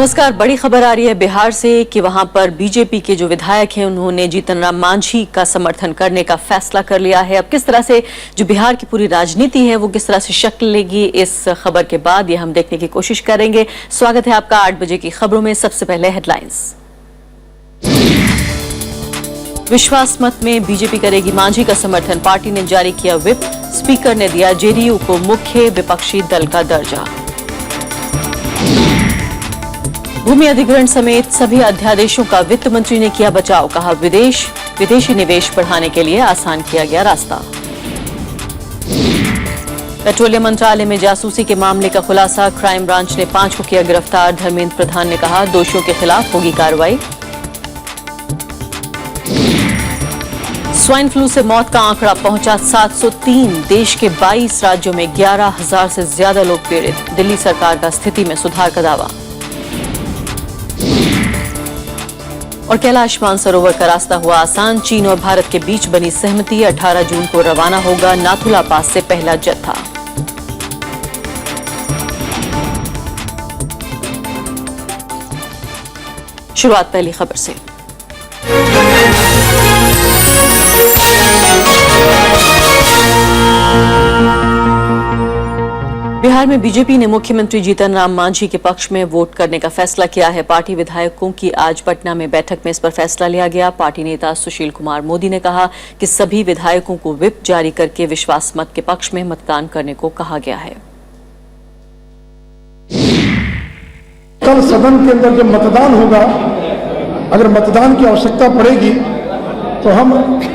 नमस्कार। बड़ी खबर आ रही है बिहार से कि वहां पर बीजेपी के जो विधायक हैं उन्होंने जीतन राम मांझी का समर्थन करने का फैसला कर लिया है। अब किस तरह से जो बिहार की पूरी राजनीति है वो किस तरह से शक्ल लेगी, इस खबर के बाद ये हम देखने की कोशिश करेंगे। स्वागत है आपका 8 बजे की खबरों में। सबसे पहले हेडलाइंस। विश्वास मत में बीजेपी करेगी मांझी का समर्थन, पार्टी ने जारी किया व्हिप। स्पीकर ने दिया जेडीयू को मुख्य विपक्षी दल का दर्जा। भूमि अधिग्रहण समेत सभी अध्यादेशों का वित्त मंत्री ने किया बचाव, कहा विदेशी निवेश बढ़ाने के लिए आसान किया गया रास्ता। पेट्रोलियम मंत्रालय में जासूसी के मामले का खुलासा, क्राइम ब्रांच ने 5 को किया गिरफ्तार। धर्मेंद्र प्रधान ने कहा दोषियों के खिलाफ होगी कार्रवाई। स्वाइन फ्लू से मौत का आंकड़ा पहुंचा 703, देश के 22 राज्यों में 11,000 से ज्यादा लोग पीड़ित। दिल्ली सरकार का स्थिति में सुधार का दावा। और कैलाश मानसरोवर का रास्ता हुआ आसान, चीन और भारत के बीच बनी सहमति। 18 जून को रवाना होगा नाथुला पास से पहला जत्था। शुरुआत पहली खबर से। बिहार में बीजेपी ने मुख्यमंत्री जीतन राम मांझी के पक्ष में वोट करने का फैसला किया है। पार्टी विधायकों की आज पटना में बैठक में इस पर फैसला लिया गया। पार्टी नेता सुशील कुमार मोदी ने कहा कि सभी विधायकों को व्हिप जारी करके विश्वास मत के पक्ष में मतदान करने को कहा गया है। कल सदन के अंदर जब मतदान होगा, अगर मतदान की आवश्यकता पड़ेगी तो हम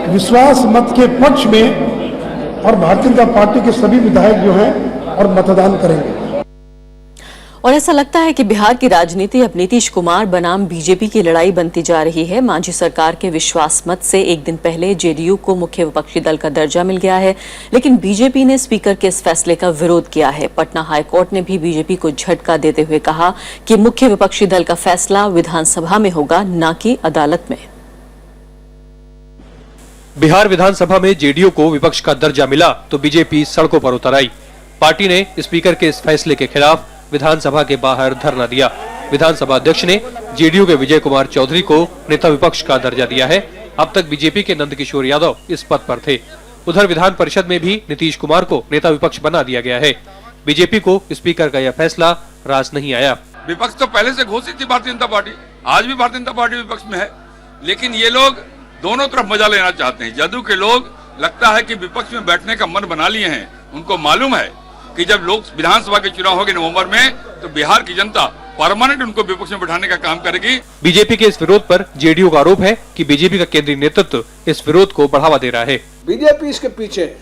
विश्वास मत के पक्ष में और भारतीय जनता पार्टी के सभी विधायक जो हैं और मतदान करेंगे। और ऐसा लगता है कि बिहार की राजनीति अब नीतीश कुमार बनाम बीजेपी की लड़ाई बनती जा रही है। मांझी सरकार के विश्वास मत से एक दिन पहले जेडीयू को मुख्य विपक्षी दल का दर्जा मिल गया है, लेकिन बीजेपी ने स्पीकर के इस फैसले का विरोध किया है। पटना हाईकोर्ट ने भी बीजेपी को झटका देते हुए कहा कि मुख्य विपक्षी दल का फैसला विधानसभा में होगा, न कि अदालत में। बिहार विधानसभा में जेडीयू को विपक्ष का दर्जा मिला तो बीजेपी सड़कों पर उतर आई। पार्टी ने स्पीकर के इस फैसले के खिलाफ विधानसभा के बाहर धरना दिया। विधानसभा अध्यक्ष ने जेडीयू के विजय कुमार चौधरी को नेता विपक्ष का दर्जा दिया है। अब तक बीजेपी के नंदकिशोर यादव इस पद पर थे। उधर विधान परिषद में भी नीतीश कुमार को नेता विपक्ष बना दिया गया है। बीजेपी को स्पीकर का यह फैसला रास नहीं आया। विपक्ष तो पहले से घोषित थी भारतीय जनता पार्टी, आज भी भारतीय जनता पार्टी विपक्ष में है, लेकिन ये लोग दोनों तरफ मजा लेना चाहते हैं। जदयू के लोग लगता है कि विपक्ष में बैठने का मन बना लिए हैं। उनको मालूम है कि जब लोग विधानसभा के चुनाव होंगे नवंबर में तो बिहार की जनता परमानेंट उनको विपक्ष में बैठाने का काम करेगी। बीजेपी के इस विरोध पर जेडीयू का आरोप है कि बीजेपी का केंद्रीय नेतृत्व इस विरोध को बढ़ावा दे रहा है। बीजेपी इसके पीछे है,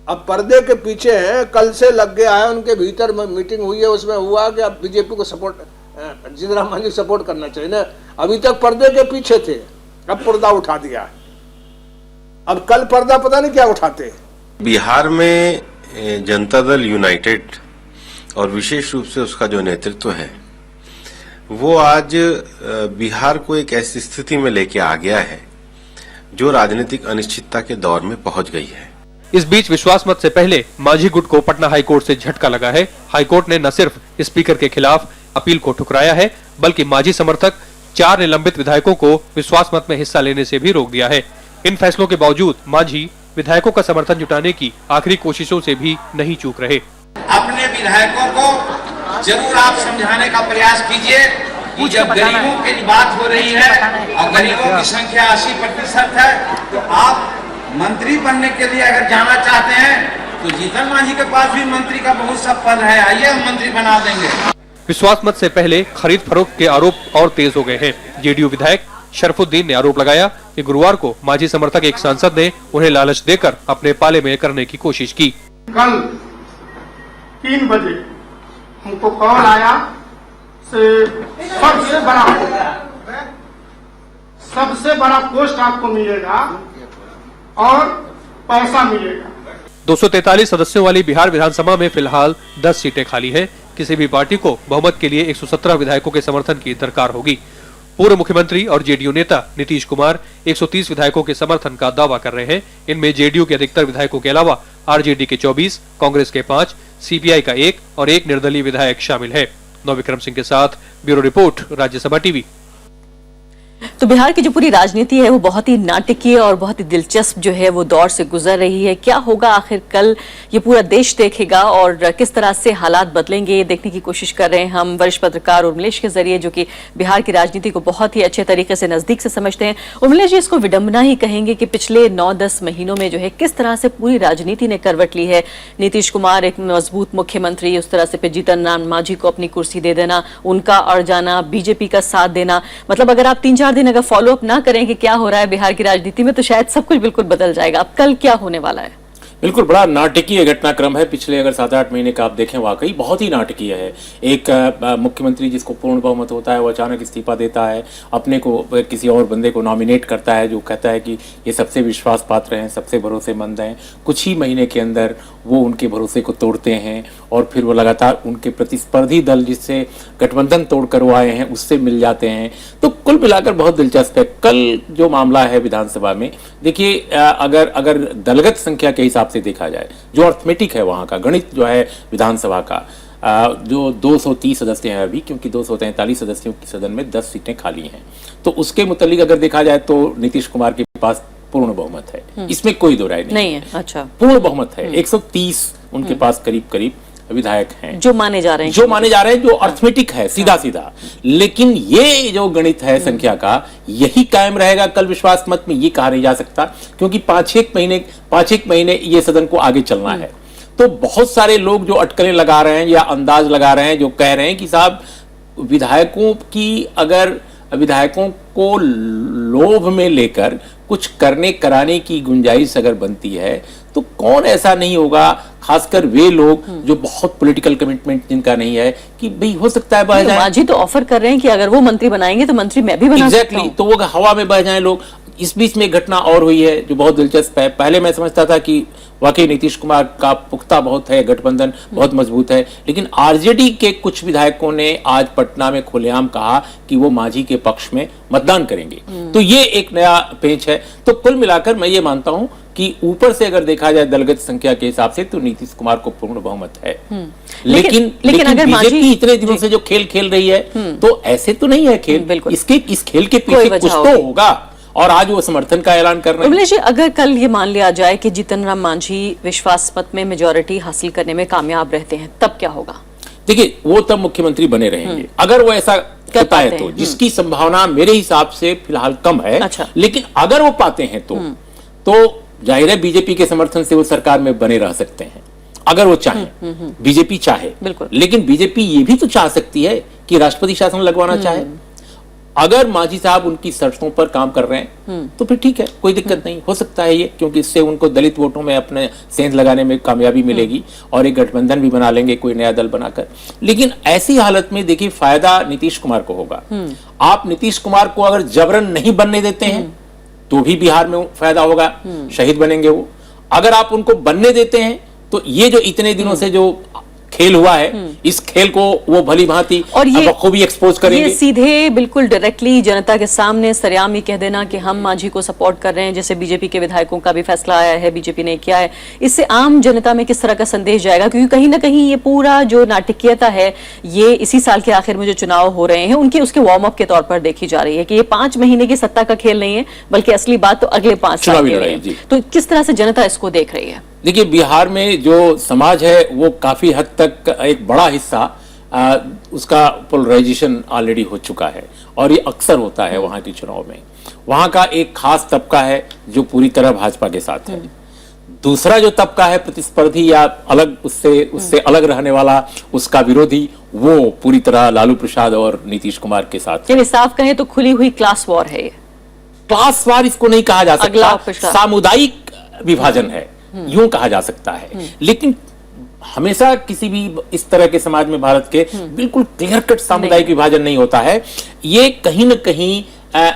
अब पर्दे के पीछे है। कल से लग गया है, उनके भीतर मीटिंग हुई है, उसमें हुआ कि अब बीजेपी को सपोर्ट जीतन राम मांझी सपोर्ट करना चाहिए ना। अभी तक पर्दे के पीछे थे, अब पर्दा उठा दिया। अब कल पर्दा पता नहीं क्या उठाते। बिहार में जनता दल यूनाइटेड और विशेष रूप से उसका जो नेतृत्व है वो आज बिहार को एक ऐसी स्थिति में लेके आ गया है जो राजनीतिक अनिश्चितता के दौर में पहुंच गई है। इस बीच विश्वास मत से पहले मांझी गुट को पटना हाईकोर्ट से झटका लगा है। हाईकोर्ट ने न सिर्फ स्पीकर के खिलाफ अपील को ठुकराया है, बल्कि मांझी समर्थक 4 निलंबित विधायकों को विश्वास मत में हिस्सा लेने से भी रोक दिया है। इन फैसलों के बावजूद मांझी विधायकों का समर्थन जुटाने की आखिरी कोशिशों से भी नहीं चूक रहे। अपने विधायकों को जरूर आप समझाने का प्रयास कीजिए कि जब गरीबों की बात हो रही है और गरीबों की संख्या 80% है, तो आप मंत्री बनने के लिए अगर जाना चाहते हैं तो जीतन मांझी के पास भी मंत्री का बहुत सा पद है, आइए हम मंत्री बना देंगे। विश्वास मत से पहले खरीद फरोख्त के आरोप और तेज हो गए हैं। जेडीयू विधायक शरफुद्दीन ने आरोप लगाया कि गुरुवार को मांझी समर्थक एक सांसद ने उन्हें लालच देकर अपने पाले में करने की कोशिश की। कल 3 बजे हमको कॉल आया से सबसे बड़ा पोस्ट आपको मिलेगा और पैसा मिलेगा। 243 सदस्यों वाली बिहार विधानसभा में फिलहाल 10 सीटें खाली हैं। किसी भी पार्टी को बहुमत के लिए 117 विधायकों के समर्थन की दरकार होगी। पूर्व मुख्यमंत्री और जेडीयू नेता नीतीश कुमार 130 विधायकों के समर्थन का दावा कर रहे हैं। इनमें जेडीयू के अधिकतर विधायकों के अलावा आरजेडी के 24, कांग्रेस के 5, सीपीआई का 1 और 1 निर्दलीय विधायक शामिल है। नवविक्रम सिंह के साथ ब्यूरो रिपोर्ट, राज्यसभा टीवी। तो बिहार की जो पूरी राजनीति है वो बहुत ही नाटकीय और बहुत ही दिलचस्प जो है वो दौर से गुजर रही है। क्या होगा आखिर कल, ये पूरा देश देखेगा और किस तरह से हालात बदलेंगे, ये देखने की कोशिश कर रहे हैं हम वरिष्ठ पत्रकार उर्मिलेश के जरिए, जो कि बिहार की राजनीति को बहुत ही अच्छे तरीके से नजदीक से समझते हैं। उर्मिलेश जी, इसको विडंबना ही कहेंगे कि पिछले 9-10 महीनों में जो है किस तरह से पूरी राजनीति ने करवट ली है। नीतीश कुमार एक मजबूत मुख्यमंत्री, उस तरह से फिर जीतन राम मांझी को अपनी कुर्सी दे देना, उनका अड़ जाना, बीजेपी का साथ देना। मतलब अगर आप 3-4 दिन अगर फॉलो अप ना करें कि क्या हो रहा है बिहार की राजनीति में, तो शायद सब कुछ बिल्कुल बदल जाएगा। अब कल क्या होने वाला है? बिल्कुल बड़ा नाटकीय घटनाक्रम है। पिछले अगर 7-8 महीने का आप देखें, वाकई बहुत ही नाटकीय है। एक मुख्यमंत्री जिसको पूर्ण बहुमत होता है वो अचानक इस्तीफा देता है, अपने को किसी और बंदे को नॉमिनेट करता है जो कहता है कि ये सबसे विश्वास पात्र हैं, सबसे भरोसेमंद हैं। कुछ ही महीने के अंदर वो उनके भरोसे को तोड़ते हैं और फिर वो लगातार उनके प्रतिस्पर्धी दल जिससे गठबंधन तोड़कर वो आए हैं उससे मिल जाते हैं। तो कुल मिलाकर बहुत दिलचस्प है। कल जो मामला है विधानसभा में, देखिए अगर दलगत संख्या के हिसाब से देखा जाए, जो अर्थमेटिक है वहाँ का गणित जो है विधानसभा का, जो 230 सदस्य हैं अभी, क्योंकि 243 सदस्यों की सदन में 10 सीटें खाली हैं, तो उसके मुतालिक अगर देखा जाए तो नीतीश कुमार के पास पूर्ण बहुमत है, इसमें कोई दो राय नहीं है। अच्छा, पूर्ण बहुमत है। 130 उनके पास करीब विधायक हैं जो माने जा रहे हैं, जो अर्थमेटिक है सीधा सीधा। लेकिन ये जो गणित है संख्या का, यही कायम रहेगा कल विश्वास मत में, ये कहा नहीं जा सकता, क्योंकि 5-1 महीने ये सदन को आगे चलना है। तो बहुत सारे लोग जो अटकलें लगा रहे हैं या अंदाज लगा रहे हैं, जो कह रहे हैं कि साहब विधायकों को लोभ में लेकर कुछ करने कराने की गुंजाइश अगर बनती है तो कौन ऐसा नहीं होगा, खासकर वे लोग जो बहुत पॉलिटिकल कमिटमेंट जिनका नहीं है, कि भाई हो सकता है बह जाए। मांझी तो ऑफर कर रहे हैं कि अगर वो मंत्री बनाएंगे तो मंत्री मैं भी बना सकता हूं। तो वो हवा में बह जाए लोग। इस बीच में एक घटना और हुई है जो बहुत दिलचस्प है। पहले मैं समझता था कि वाकई नीतीश कुमार का पुख्ता बहुत है, गठबंधन बहुत मजबूत है, लेकिन आरजेडी के कुछ विधायकों ने आज पटना में खुलेआम कहा कि वो मांझी के पक्ष में मतदान करेंगे। तो ये एक नया पेच है। तो कुल मिलाकर मैं ये मानता हूं कि ऊपर से अगर देखा जाए दलगत संख्या के हिसाब से तो नीतीश कुमार को पूर्ण बहुमत है। लेकिन अगर बीजेपी इतने दिनों से जो खेल खेल रही है, तो ऐसे तो नहीं है खेल। इस खेल के पीछे कुछ तो होगा और आज वो समर्थन का ऐलान कर रहे हैं। अगर कल ये मान लिया जाए कि जीतन राम मांझी विश्वास मत में मेजॉरिटी हासिल करने में कामयाब रहते हैं, तब क्या होगा? देखिए, वो तब मुख्यमंत्री बने रहेंगे अगर वो ऐसा करता है तो, जिसकी संभावना मेरे हिसाब से फिलहाल कम है। अच्छा। लेकिन अगर वो पाते हैं तो जाहिर है बीजेपी के समर्थन से वो सरकार में बने रह सकते हैं, अगर वो चाहे। बीजेपी चाहे, लेकिन बीजेपी ये भी तो चाह सकती है कि राष्ट्रपति शासन लगवाना चाहे। अगर मांझी साहब उनकी शर्तों पर काम कर रहे हैं तो फिर ठीक है, कोई दिक्कत नहीं, हो सकता है ये, क्योंकि इससे उनको दलित वोटों में अपने सेंध लगाने में कामयाबी मिलेगी और एक गठबंधन भी बना लेंगे कोई नया दल बनाकर। लेकिन ऐसी हालत में देखिए फायदा नीतीश कुमार को होगा। आप नीतीश कुमार को अगर जबरन नहीं बनने देते हैं तो भी बिहार में फायदा होगा, शहीद बनेंगे वो। अगर आप उनको बनने देते हैं तो ये जो इतने दिनों से जो खेल हुआ है, इस खेल को वो भली भांति और ये बखूबी एक्सपोज करेंगे। ये सीधे बिल्कुल डायरेक्टली जनता के सामने सरेआम ही कह देना कि हम मांझी को सपोर्ट कर रहे हैं, जैसे बीजेपी के विधायकों का भी फैसला आया है, बीजेपी ने किया है। इससे आम जनता में किस तरह का संदेश जाएगा? क्योंकि कहीं ना कहीं ये पूरा जो नाटकीयता है, ये इसी साल के आखिर में जो चुनाव हो रहे हैं उनके उसके वार्म अप के तौर पर देखी जा रही है कि ये 5 महीने की सत्ता का खेल नहीं है, बल्कि असली बात तो अगले 5 साल की है। तो किस तरह से जनता इसको देख रही है? देखिए, बिहार में जो समाज है वो काफी हद तक एक बड़ा हिस्सा उसका पोलराइजेशन ऑलरेडी हो चुका है और ये अक्सर होता है वहां के चुनाव में। वहां का एक खास तबका है जो पूरी तरह भाजपा के साथ है। दूसरा जो तबका है प्रतिस्पर्धी या अलग उससे अलग रहने वाला, उसका विरोधी, वो पूरी तरह लालू प्रसाद और नीतीश कुमार के साथ। यानी साफ कहें तो खुली हुई क्लास वॉर है। क्लास वॉर इसको नहीं कहा जा सकता, सामुदायिक विभाजन है, यूं कहा जा सकता है। लेकिन हमेशा किसी भी इस तरह के समाज में भारत के बिल्कुल क्लियर कट सामुदायिक विभाजन नहीं होता है। ये कहीं न कहीं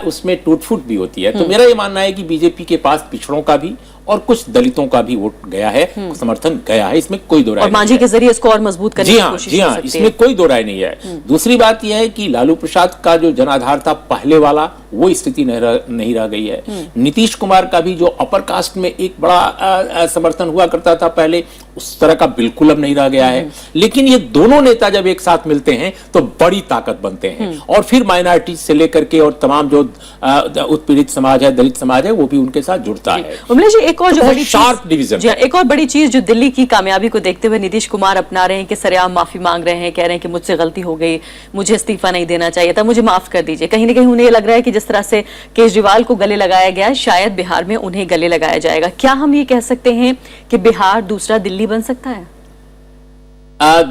उसमें टूट फूट भी होती है। तो मेरा ये मानना है कि बीजेपी के पास पिछड़ों का भी और कुछ दलितों का भी वोट गया है, समर्थन गया है, इसमें कोई दो राय और मांझी के जरिए इसको और मजबूत करने की कोशिश हो सकती है। इसमें कोई दो राय नहीं है। दूसरी बात यह है कि लालू प्रसाद का जो जनाधार था पहले वाला, वो स्थिति नहीं रह गई है। नीतीश कुमार का भी जो अपर कास्ट में एक बड़ा समर्थन हुआ करता था पहले, उस तरह का बिल्कुल अब नहीं रह गया है। लेकिन ये दोनों नेता जब एक साथ मिलते हैं तो बड़ी ताकत बनते हैं, और फिर माइनॉरिटी से लेकर के और तमाम जो उत्पीड़ित समाज है, दलित समाज है, वो भी उनके साथ जुड़ता है। उमलेश जी, एक और जो बड़ी शार्प डिवीजन, एक और बड़ी चीज जो दिल्ली की कामयाबी को देखते हुए नीतीश कुमार अपना रहे हैं कि सरेआम माफी मांग रहे हैं, कह रहे हैं कि मुझसे गलती हो गई, मुझे इस्तीफा नहीं देना चाहिए था, मुझे माफ कर दीजिए। कहीं ना कहीं उन्हें लग रहा है कि जिस तरह से केजरीवाल को गले लगाया गया, शायद बिहार में उन्हें गले लगाया जाएगा। क्या हम ये कह सकते हैं कि बिहार दूसरा दिल्ली बन सकता है?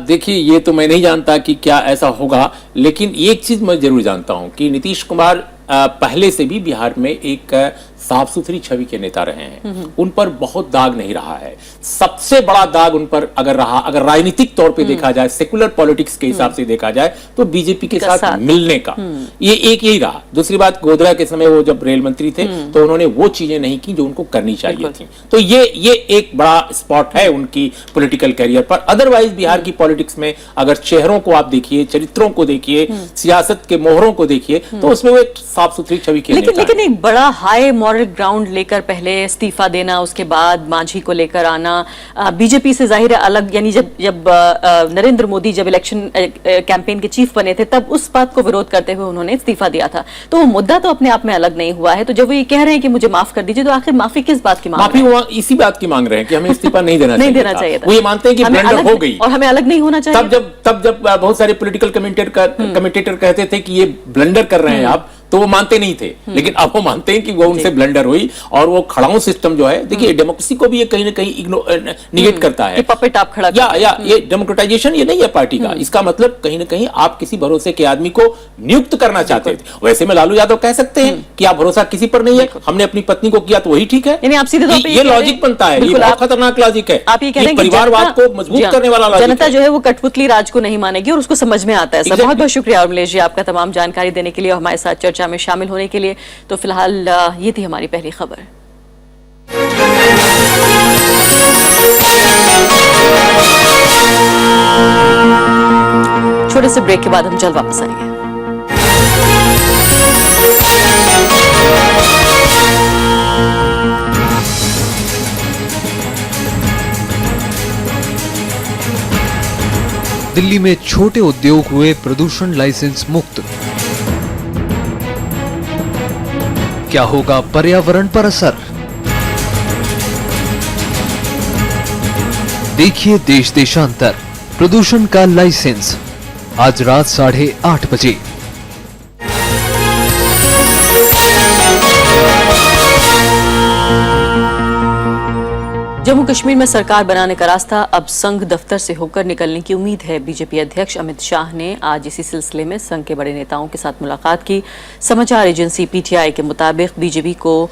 देखिए, ये तो मैं नहीं जानता कि क्या ऐसा होगा, लेकिन एक चीज मैं जरूर जानता हूं कि नीतीश कुमार पहले से भी बिहार में एक साफ सुथरी छवि के नेता रहे हैं। उन पर बहुत दाग नहीं रहा है। सबसे बड़ा दाग उन पर अगर राजनीतिक तौर पे देखा जाए, सेकुलर पॉलिटिक्स के हिसाब से देखा जाए, तो बीजेपी के साथ मिलने का ये एक यही रहा। दूसरी बात, गोधरा के समय वो जब रेल मंत्री थे तो उन्होंने वो चीजें नहीं की जो उनको करनी चाहिए थी। तो ये एक बड़ा स्पॉट है उनकी पॉलिटिकल कैरियर पर। अदरवाइज बिहार की पॉलिटिक्स में अगर चेहरों को आप देखिए, चरित्रों को देखिए, सियासत के मोहरों को देखिए, तो उसमें वो एक साफ सुथरी छवि के नेता है। लेकिन एक बड़ा हाई मॉरल ग्राउंड लेकर पहले इस्तीफा देना, उसके बाद मांझी को लेकर आना, बीजेपी से जाहिर है अलग, यानी जब नरेंद्र मोदी जब इलेक्शन कैंपेन के चीफ बने थे, तब उस बात को विरोध करते हुए उन्होंने इस्तीफा दिया था। तो वो मुद्दा तो अपने आप में अलग नहीं हुआ है। तो जब वो ये कह रहे हैं कि मुझे माफ कर दीजिए, तो आखिर माफी किस बात की मांग रहे हैं? माफी इसी बात की मांग रहे हैं कि हमें इस्तीफा नहीं देना चाहिए था। वो ये मानते हैं कि ब्लंडर हो गई और हमें अलग नहीं होना चाहिए। तब जब बहुत सारे पॉलिटिकल कमेंटेटर कहते थे कि ये ब्लंडर कर रहे हैं आप, तो वो मानते नहीं थे। लेकिन अब वो मानते हैं कि वो उनसे ब्लंडर हुई, और वो खड़ाऊ सिस्टम जो है, देखिए डेमोक्रेसी को भी ये कहीं ना कहीं निगेट करता है। पपेट आप खड़ा या ये डेमोक्रेटाइजेशन ये नहीं है पार्टी का। इसका मतलब कहीं ना कहीं आप किसी भरोसे के आदमी को नियुक्त करना चाहते थे। वैसे में लालू यादव कह सकते हैं कि आप भरोसा किसी पर नहीं है, हमने अपनी पत्नी को किया तो वही ठीक है। आप सीधे तौर पे ये लॉजिक बनता है, ये बहुत खतरनाक लॉजिक है। आप ये कह रहे हैं कि परिवारवाद को मजबूत करने वाला लॉजिक है। जनता जो है वो कठपुतली राज को नहीं मानेगी, और उसको समझ में आता है। बहुत बहुत शुक्रिया उमलेश जी आपका तमाम जानकारी देने के लिए और हमारे साथ चर्चा में शामिल होने के लिए। तो फिलहाल ये थी हमारी पहली खबर। छोटे से ब्रेक के बाद हम जल्द वापस आएंगे। दिल्ली में छोटे उद्योग हुए प्रदूषण लाइसेंस मुक्त। क्या होगा पर्यावरण पर असर? देखिए देश देशांतर प्रदूषण का लाइसेंस आज रात 8:30 बजे। जम्मू कश्मीर में सरकार बनाने का रास्ता अब संघ दफ्तर से होकर निकलने की उम्मीद है। बीजेपी अध्यक्ष अमित शाह ने आज इसी सिलसिले में संघ के बड़े नेताओं के साथ मुलाकात की। समाचार एजेंसी पीटीआई के मुताबिक बीजेपी को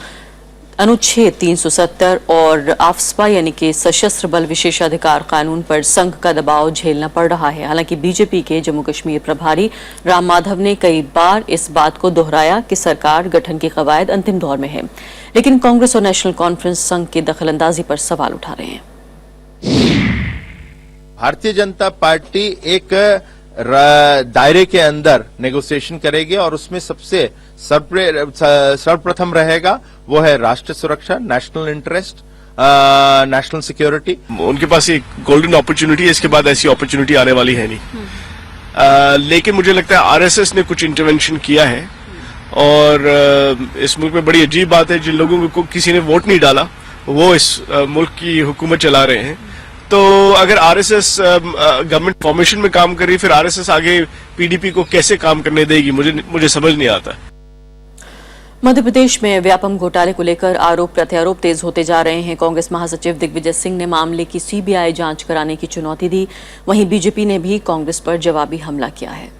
अनुच्छेद 370 और आफ्स्पा यानी कि सशस्त्र बल विशेषाधिकार कानून पर संघ का दबाव झेलना पड़ रहा है। हालांकि बीजेपी के जम्मू कश्मीर प्रभारी राम माधव ने कई बार इस बात को दोहराया कि सरकार गठन की कवायद अंतिम दौर में है, लेकिन कांग्रेस और नेशनल कॉन्फ्रेंस संघ की दखलंदाजी पर सवाल उठा रहे हैं। भारतीय जनता पार्टी एक दायरे के अंदर नेगोशिएशन करेगी और उसमें सबसे सर्वप्रथम रहेगा वो है राष्ट्र सुरक्षा, नेशनल इंटरेस्ट, नेशनल सिक्योरिटी। उनके पास एक गोल्डन अपॉर्चुनिटी है, इसके बाद ऐसी अपॉर्चुनिटी आने वाली है नहीं। लेकिन मुझे लगता है आरएसएस ने कुछ इंटरवेंशन किया है, और इस मुल्क में बड़ी अजीब बात है, जिन लोगों को किसी ने वोट नहीं डाला वो इस मुल्क की हुकूमत चला रहे हैं। तो अगर आरएसएस गवर्नमेंट फॉर्मेशन में काम कर रही, फिर आरएसएस आगे पीडीपी को कैसे काम करने देगी, मुझे समझ नहीं आता। मध्य प्रदेश में व्यापम घोटाले को लेकर आरोप प्रत्यारोप तेज होते जा रहे हैं। कांग्रेस महासचिव दिग्विजय सिंह ने मामले की सीबीआई जांच कराने की चुनौती दी। वहीं बीजेपी ने भी कांग्रेस पर जवाबी हमला किया है।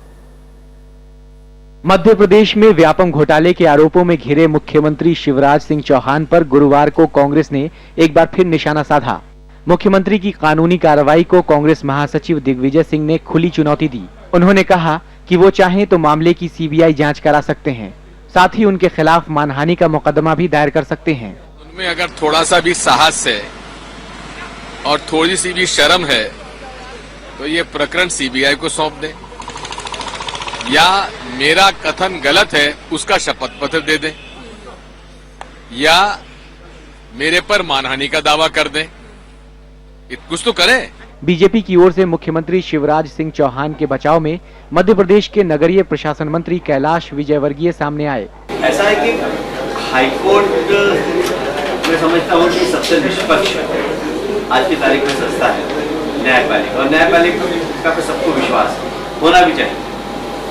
मध्य प्रदेश में व्यापम घोटाले के आरोपों में घिरे मुख्यमंत्री शिवराज सिंह चौहान पर गुरुवार को कांग्रेस ने एक बार फिर निशाना साधा। मुख्यमंत्री की कानूनी कार्रवाई को कांग्रेस महासचिव दिग्विजय सिंह ने खुली चुनौती दी। उन्होंने कहा कि वो चाहें तो मामले की सीबीआई जांच करा सकते हैं, साथ ही उनके खिलाफ मानहानि का मुकदमा भी दायर कर सकते हैं। में अगर थोड़ा सा भी साहस है और थोड़ी सी भी शर्म है तो ये प्रकरण सीबीआई को सौंप दें, या मेरा कथन गलत है उसका शपथ पत्र दे दें, या मेरे पर मानहानि का दावा कर दें। कुछ तो करें। बीजेपी की ओर से मुख्यमंत्री शिवराज सिंह चौहान के बचाव में मध्य प्रदेश के नगरीय प्रशासन मंत्री कैलाश विजयवर्गीय सामने आए। ऐसा है कि हाईकोर्ट मैं समझता हूँ कि सबसे निष्पक्ष आज की तारीख में संस्था है न्यायपालिका, और न्यायपालिका पे सबको विश्वास होना भी चाहिए।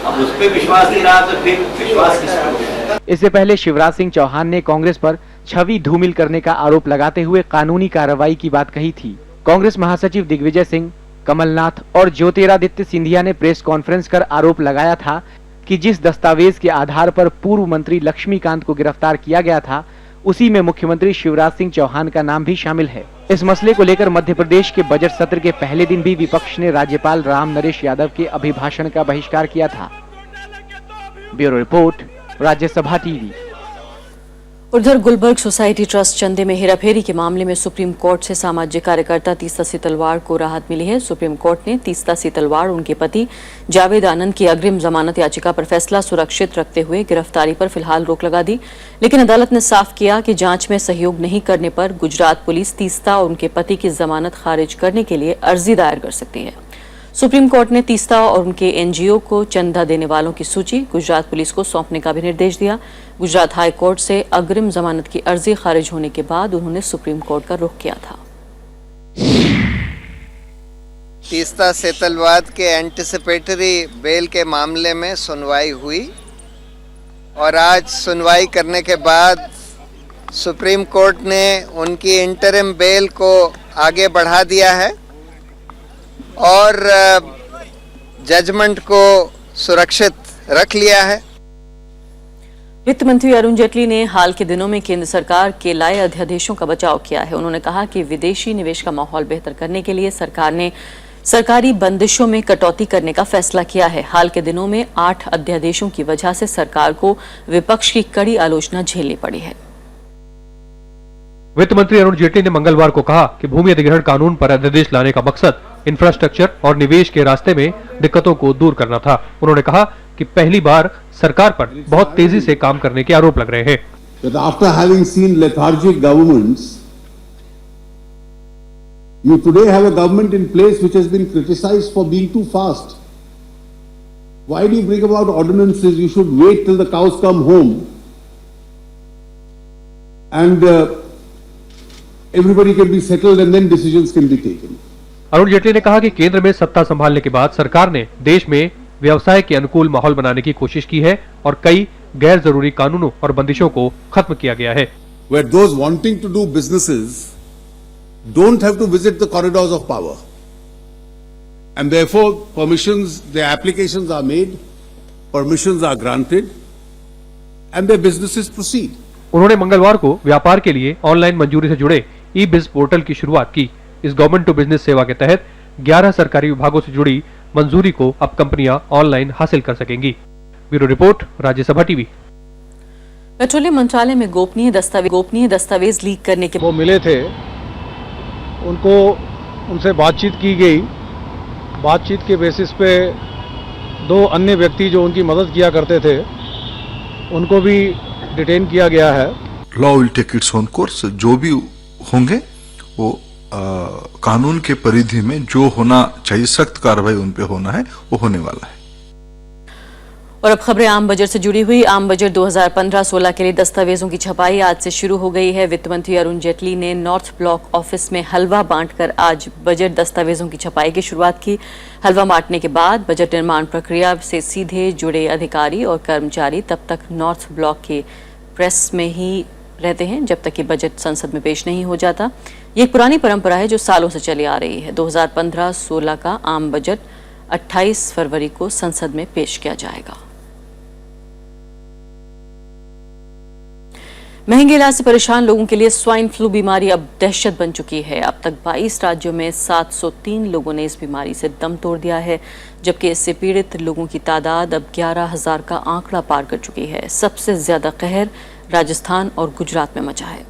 अब उस पर विश्वास नहीं रहा तो फिर विश्वास किसको? इससे पहले शिवराज सिंह चौहान ने कांग्रेस पर छवि धूमिल करने का आरोप लगाते हुए कानूनी कार्रवाई की बात कही थी। कांग्रेस महासचिव दिग्विजय सिंह, कमलनाथ और ज्योतिरादित्य सिंधिया ने प्रेस कॉन्फ्रेंस कर आरोप लगाया था कि जिस दस्तावेज के आधार पर पूर्व मंत्री लक्ष्मीकांत को गिरफ्तार किया गया था उसी में मुख्यमंत्री शिवराज सिंह चौहान का नाम भी शामिल है। इस मसले को लेकर मध्य प्रदेश के बजट सत्र के पहले दिन भी विपक्ष ने राज्यपाल राम नरेश यादव के अभिभाषण का बहिष्कार किया था। Bureau report, Rajya Sabha TV. उधर गुलबर्ग सोसाइटी ट्रस्ट चंदे में हेराफेरी के मामले में सुप्रीम कोर्ट से सामाजिक कार्यकर्ता तीस्ता सीतलवाड़ को राहत मिली है। सुप्रीम कोर्ट ने तीस्ता सीतलवाड़ उनके पति जावेद आनंद की अग्रिम जमानत याचिका पर फैसला सुरक्षित रखते हुए गिरफ्तारी पर फिलहाल रोक लगा दी, लेकिन अदालत ने साफ किया कि जांच में सहयोग नहीं करने पर गुजरात पुलिस तीस्ता और उनके पति की जमानत खारिज करने के लिए अर्जी दायर कर सकती है। सुप्रीम कोर्ट ने तीस्ता और उनके एनजीओ को चंदा देने वालों की सूची गुजरात पुलिस को सौंपने का भी निर्देश दिया। गुजरात हाई कोर्ट से अग्रिम जमानत की अर्जी खारिज होने के बाद उन्होंने सुप्रीम कोर्ट का रुख किया था। तीस्ता सेतलवाद के एंटिसिपेटरी बेल के मामले में सुनवाई हुई और आज सुनवाई करने के बाद सुप्रीम कोर्ट ने उनकी इंटरिम बेल को आगे बढ़ा दिया है और जजमेंट को सुरक्षित रख लिया है। वित्त मंत्री अरुण जेटली ने हाल के दिनों में केंद्र सरकार के लाए अध्यादेशों का बचाव किया है। उन्होंने कहा कि विदेशी निवेश का माहौल बेहतर करने के लिए सरकार ने सरकारी बंदिशों में कटौती करने का फैसला किया है। हाल के दिनों में 8 अध्यादेशों की वजह से सरकार को विपक्ष की कड़ी आलोचना झेलनी पड़ी है। वित्त मंत्री अरुण जेटली ने मंगलवार को कहा कि भूमि अधिग्रहण कानून पर अध्यादेश लाने का मकसद इंफ्रास्ट्रक्चर और निवेश के रास्ते में दिक्कतों को दूर करना था। उन्होंने कहा कि पहली बार सरकार पर बहुत तेजी से काम करने के आरोप लग रहे हैं। After having seen lethargic governments, you today have a government in place which has been criticized for being too fast. Why do you bring about ordinances? You should wait till the cows come home and everybody can be settled and then decisions can be taken. Arun Jaitley ने कहा कि केंद्र में सत्ता संभालने के बाद सरकार ने देश में व्यवसाय के अनुकूल माहौल बनाने की कोशिश की है और कई गैर जरूरी कानूनों और बंदिशों को खत्म किया गया है। Where those wanting to do businesses don't have to visit the corridors of power, and therefore permissions, their applications are made, permissions are granted, and their businesses proceed. उन्होंने मंगलवार को व्यापार के लिए ऑनलाइन मंजूरी से जुड़े ई-बिज पोर्टल की शुरुआत की। इस गवर्नमेंट टू बिजनेस सेवा के तहत 11 सरकारी विभागों से जुड़ी मंजूरी को अब कंपनियां ऑनलाइन हासिल कर सकेंगी। Bureau report, Rajya Sabha TV. Petroleum मंत्रालय में गोपनीय दस्तावेज लीक करने के वो मिले थे, उनसे बातचीत की गई। बातचीत के बेसिस पे 2 अन्य व्यक्ति जो उनकी मदद किया करते थे उनको भी डिटेन किया गया है। Law will take its own course. जो भी होंगे वो कानून के परिधि में जो होना चाहिए, सख्त कार्रवाई उन पे होना है, वो होने वाला है। और अब खबरें आम बजट से जुड़ी हुई। आम बजट 2015-16 के लिए दस्तावेजों की छपाई आज से शुरू हो गई है। वित्त मंत्री अरुण जेटली ने नॉर्थ ब्लॉक ऑफिस में हलवा बांटकर आज बजट दस्तावेजों की छपाई की शुरुआत की। हलवा बांटने के बाद बजट निर्माण प्रक्रिया से सीधे जुड़े अधिकारी और कर्मचारी तब तक नॉर्थ ब्लॉक के प्रेस में ही रहते हैं जब तक कि बजट संसद में पेश नहीं हो जाता। ये एक पुरानी परंपरा है जो सालों से चली आ रही है। 2015-16 का आम बजट 28 फरवरी को संसद में पेश किया जाएगा। महंगे इलाज से परेशान लोगों के लिए स्वाइन फ्लू बीमारी अब दहशत बन चुकी है। अब तक 22 राज्यों में 703 लोगों ने इस बीमारी से दम तोड़ दिया है, जबकि इससे पीड़ित लोगों की तादाद अब 11,000 का आंकड़ा पार कर चुकी है। सबसे ज्यादा कहर राजस्थान और गुजरात में मचा है।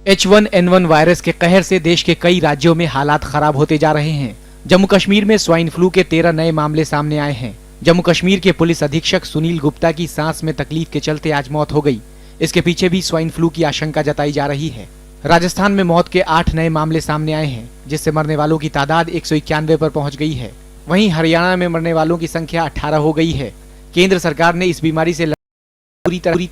H1N1 वायरस के कहर से देश के कई राज्यों में हालात खराब होते जा रहे हैं। जम्मू कश्मीर में स्वाइन फ्लू के 13 नए मामले सामने आए हैं। जम्मू कश्मीर के पुलिस अधीक्षक सुनील गुप्ता की सांस में तकलीफ के चलते आज मौत हो गई। इसके पीछे भी स्वाइन फ्लू की आशंका जताई जा रही है। राजस्थान में मौत के 8 नए मामले सामने आए हैं, जिससे मरने वालों की तादाद 191 पर पहुंच गई है। वहीं हरियाणा में मरने वालों की संख्या 18 हो गई है। केंद्र सरकार ने इस बीमारी से पूरी तरह